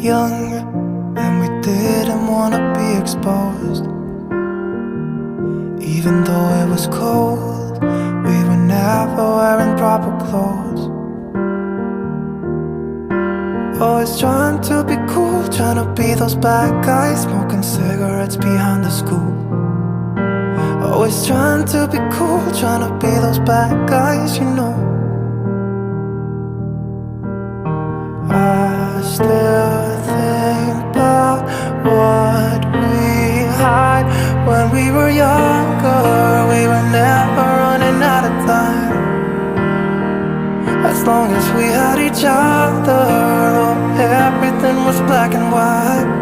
young, and we didn't want to be exposed. Even though it was cold, we were never wearing proper clothes. Always trying to be cool, trying to be those bad guys, smoking cigarettes behind the school. Always trying to be cool, trying to be those bad guys, you know. I still think about what we had when we were younger. We were never running out of time. As long as we had each other, oh, everything was black and white.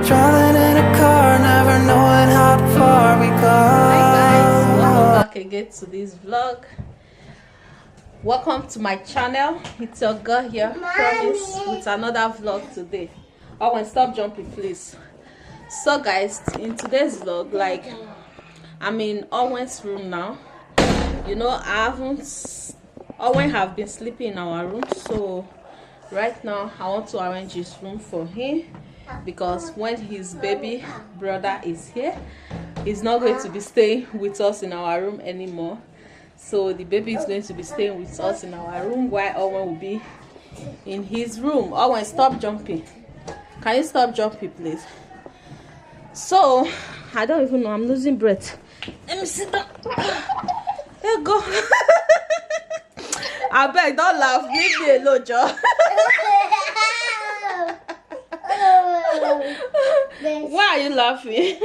Traveling in a car, never knowing how far we go. Hi guys, welcome back again to this vlog. Welcome to my channel. It's your girl here, Promise, with another vlog today. Oh, and stop jumping, please. So guys, in today's vlog, like, I'm in Owen's room now. You know, Owen have been sleeping in our room, so right now I want to arrange his room for him, because when his baby brother is here, he's not going to be staying with us in our room anymore. So the baby is going to be staying with us in our room, while Owen will be in his room. Owen, stop jumping. Can you stop jumping, please? So I don't even know, I'm losing breath. Let me sit down. There you go. I beg, don't laugh. Leave me alone, Joe. Why are you laughing?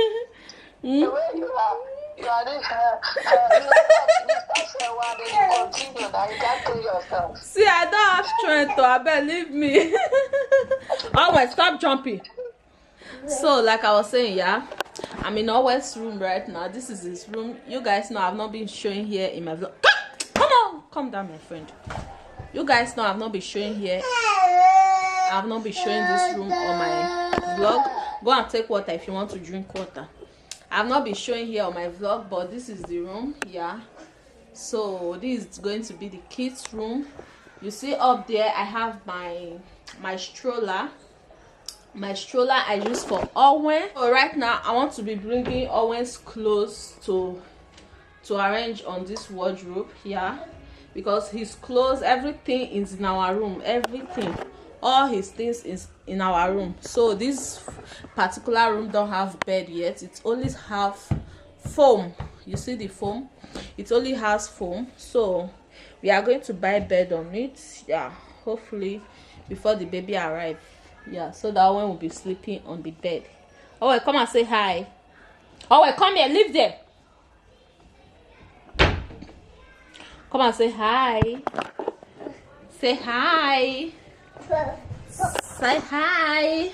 See, I don't have strength to. I beg, leave me. Oh, wait, stop jumping. So, like I was saying, yeah, I'm in Owen's room right now. This is his room. You guys know I've not been showing here in my vlog. Come on, calm down, my friend. You guys know I've not been showing here. I've not been showing this room on my vlog. Go and take water if you want to drink water. I've not been showing here on my vlog, but this is the room. Yeah. So this is going to be the kids' room. You see up there, I have my stroller. My stroller I use for Owen. So right now I want to be bringing Owen's clothes to arrange on this wardrobe. Yeah, because his clothes, everything is in our room. Everything, all his things is in our room. So this particular room don't have bed yet. It only have foam. You see the foam? It only has foam. So we are going to buy bed on it. Yeah, hopefully before the baby arrives. Yeah, so that one will be sleeping on the bed. Oh, wait, come and say hi. Oh, wait, come here, live there. Come and say hi. Say hi. Say hi.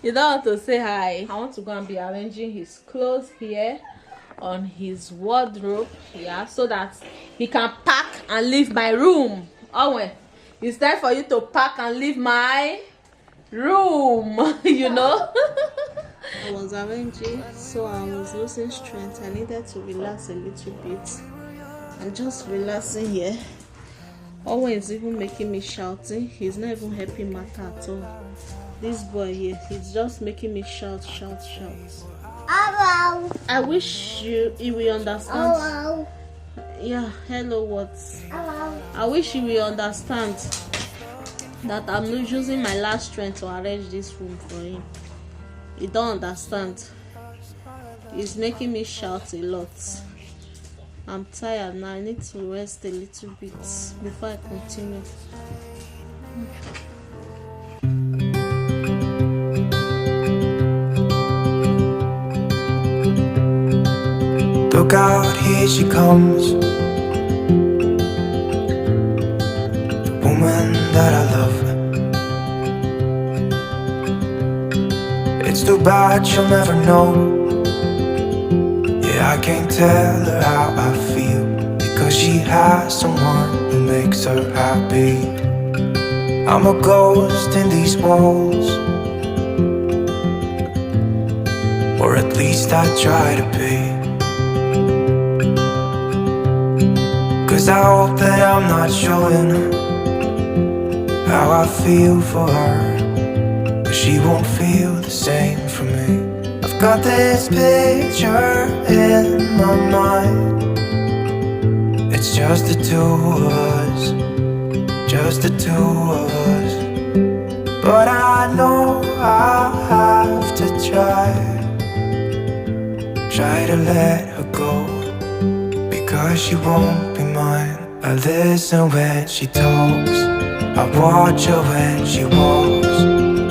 You don't want to say hi. I want to go and be arranging his clothes here on his wardrobe. Yeah, so that he can pack and leave my room. Oh, wait. It's time for you to pack and leave my room. You know. I was arranging, so I was losing strength. I needed to relax a little bit. I'm just relaxing here. Owen is even making me shouting. He's not even helping matter at all. This boy here, he's just making me shout. Hello. I wish he will understand. Hello. Yeah, hello, what? Hello. I wish you will understand that I'm not using my last strength to arrange this room for him. He don't understand. He's making me shout a lot. I'm tired now. I need to rest a little bit before I continue. Look out, here she comes, the woman that I love. It's too bad she'll never know. Yeah, I can't tell her how I feel, because she has someone who makes her happy. I'm a ghost in these walls, or at least I try to be. 'cause I hope that I'm not showing how I feel for her, but she won't feel the same for me. I've got this picture in my mind. It's just the two of us, just the two of us. But I know I have to try to let her go, because she won't be mine. I listen when she talks, I watch her when she walks.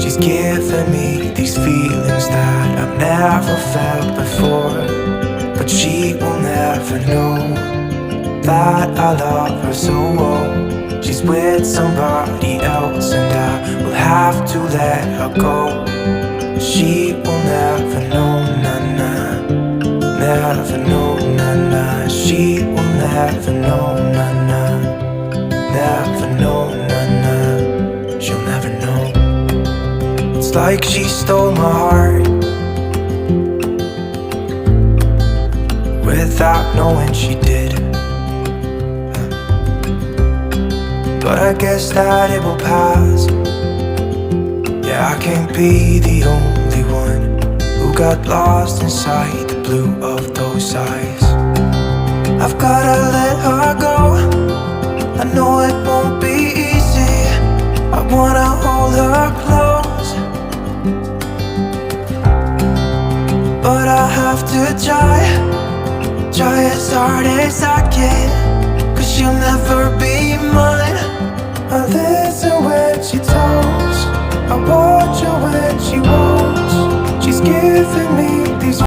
She's giving me these feelings that I've never felt before, but she will never know that I love her so well. She's with somebody else and I will have to let her go. She will never know, na-na, never know, na-na. She will never know, na-na, never know, na-na. She'll never know. It's like she stole my heart without knowing she did. But I guess that it will pass. Yeah, I can't be the only one who got lost inside the blue of those eyes. I've gotta let her go. I know it won't be easy. I wanna hold her close, but I have to try as hard as I can, 'cause she'll never be mine. I listen when she talks, I watch her when she walks. She's giving me these.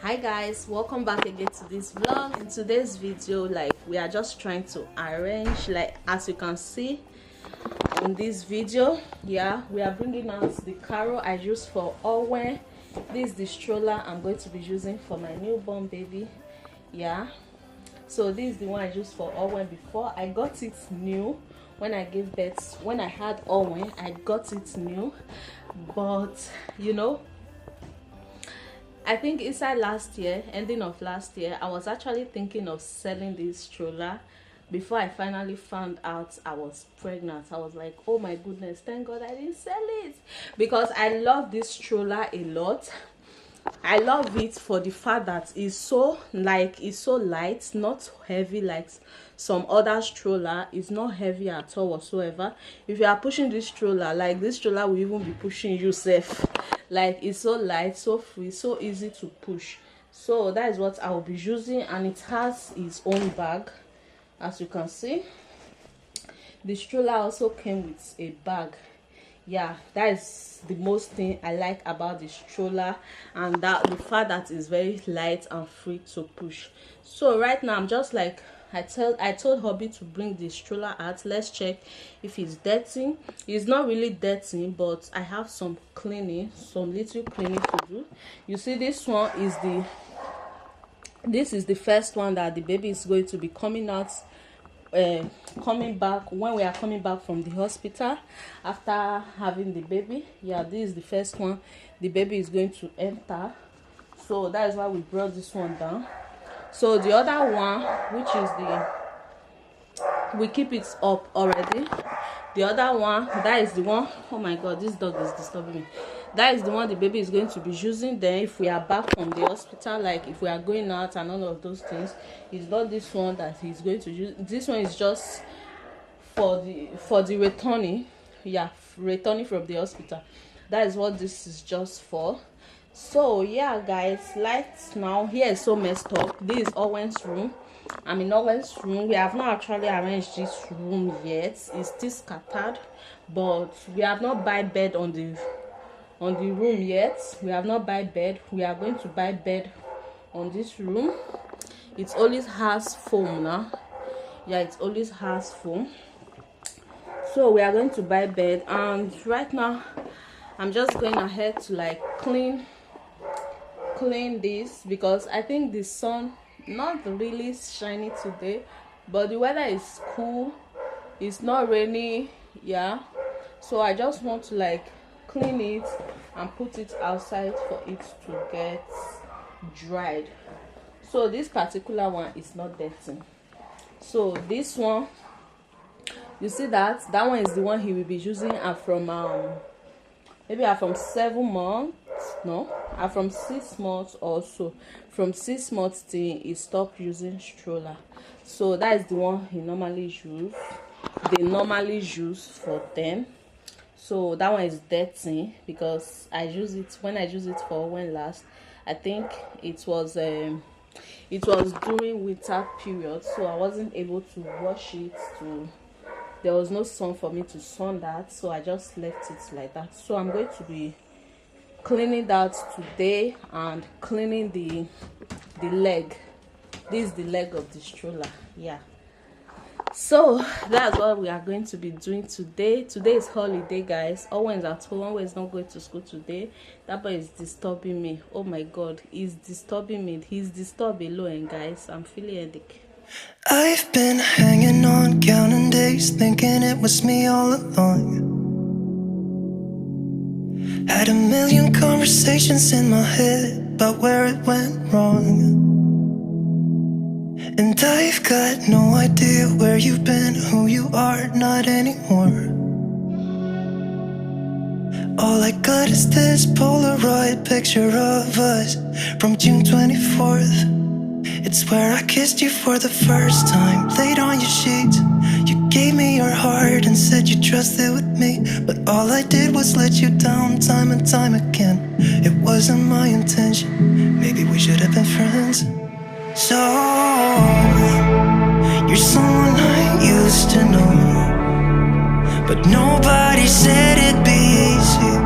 Hi guys, welcome back again to this vlog. In today's video, like, we are just trying to arrange, like, as you can see in this video, yeah, we are bringing out the carol I used for Owen. This is the stroller I'm going to be using for my newborn baby. Yeah, so this is the one I used for Owen before. I got it new when I gave birth. When I had Owen, I got it new, but you know, I think inside last year, ending of last year, I was actually thinking of selling this stroller. Before I finally found out I was pregnant, I was like, oh my goodness, thank God I didn't sell it, because I love this stroller a lot. I love it for the fact that it's so light, not heavy like some other stroller. It's not heavy at all whatsoever. If you are pushing this stroller, like, this stroller will even be pushing you safe. Like, it's so light, so free, so easy to push. So that is what I will be using, and it has its own bag, as you can see. The stroller also came with a bag. Yeah, that is the most thing I like about the stroller, and that the fact that it's very light and free to push. So right now I'm just like, I told hubby to bring the stroller out. Let's check if it's dirty. It's not really dirty, but I have some cleaning, some little cleaning to do. You see, this one is the first one that the baby is going to be coming out, coming back when we are coming back from the hospital after having the baby. Yeah, this is the first one the baby is going to enter, so that is why we brought this one down. So the other one, which is we keep it up already. The other one, that is the one, oh my god, this dog is disturbing me. That is the one the baby is going to be using. Then if we are back from the hospital, like if we are going out and all of those things, it's not this one that he's going to use. This one is just for the returning. Yeah, returning from the hospital. That is what this is just for. So yeah guys, lights now here is so messed up. This is Owen's room. I'm in Owen's room. We have not actually arranged this room yet. It's still scattered, but we have not buy bed on the room yet. We have not buy bed. We are going to buy bed on this room. It always has foam now. Yeah, it always has foam. So we are going to buy bed, and right now I'm just going ahead to like clean this, because I think the sun not really shiny today, but the weather is cool. It's not rainy. Yeah, so I just want to like clean it and put it outside for it to get dried. So this particular one is not dirty. So this one, you see that one is the one he will be using from maybe from 7 months, no, from 6 months or so. From 6 months till he stopped using stroller. So that is the one he normally use. They normally use for them. So that one is 13 because I use it when I use it for when last. I think it was during winter period, so I wasn't able to wash it. There was no sun for me to sun that, so I just left it like that. So I'm going to be cleaning that today and cleaning the leg. This is the leg of the stroller, yeah. So that's what we are going to be doing today. Today is holiday, guys. Owen's at home. Owen's not going to school today. That boy is disturbing me. Oh my god, he's disturbing me. He's disturbing alone, guys. I'm feeling headache. I've been hanging on, counting days, thinking it was me all along. Had a million conversations in my head about where it went wrong. And I've got no idea where you've been, who you are, not anymore. All I got is this Polaroid picture of us from June 24th. It's where I kissed you for the first time, laid on your sheets. You gave me your heart and said you trusted with me, but all I did was let you down time and time again. It wasn't my intention, maybe we should have been friends. So, you're someone I used to know, but nobody said it'd be easy.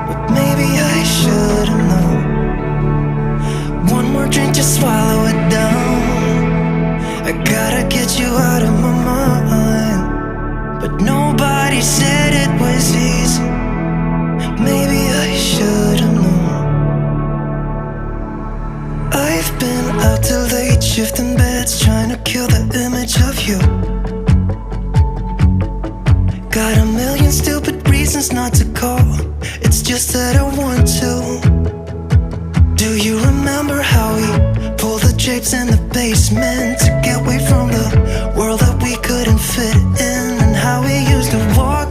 But maybe I should've known. One more drink to swallow it down. I gotta get you out of my mind, but nobody said it was easy. Maybe I should've known. I've been out till late, shifting beds, trying to kill the image of you. Got a million stupid reasons not to call, it's just that I want to. Do you remember how we pulled the drapes in the basement to get away from the world that we couldn't fit in? And how we used to walk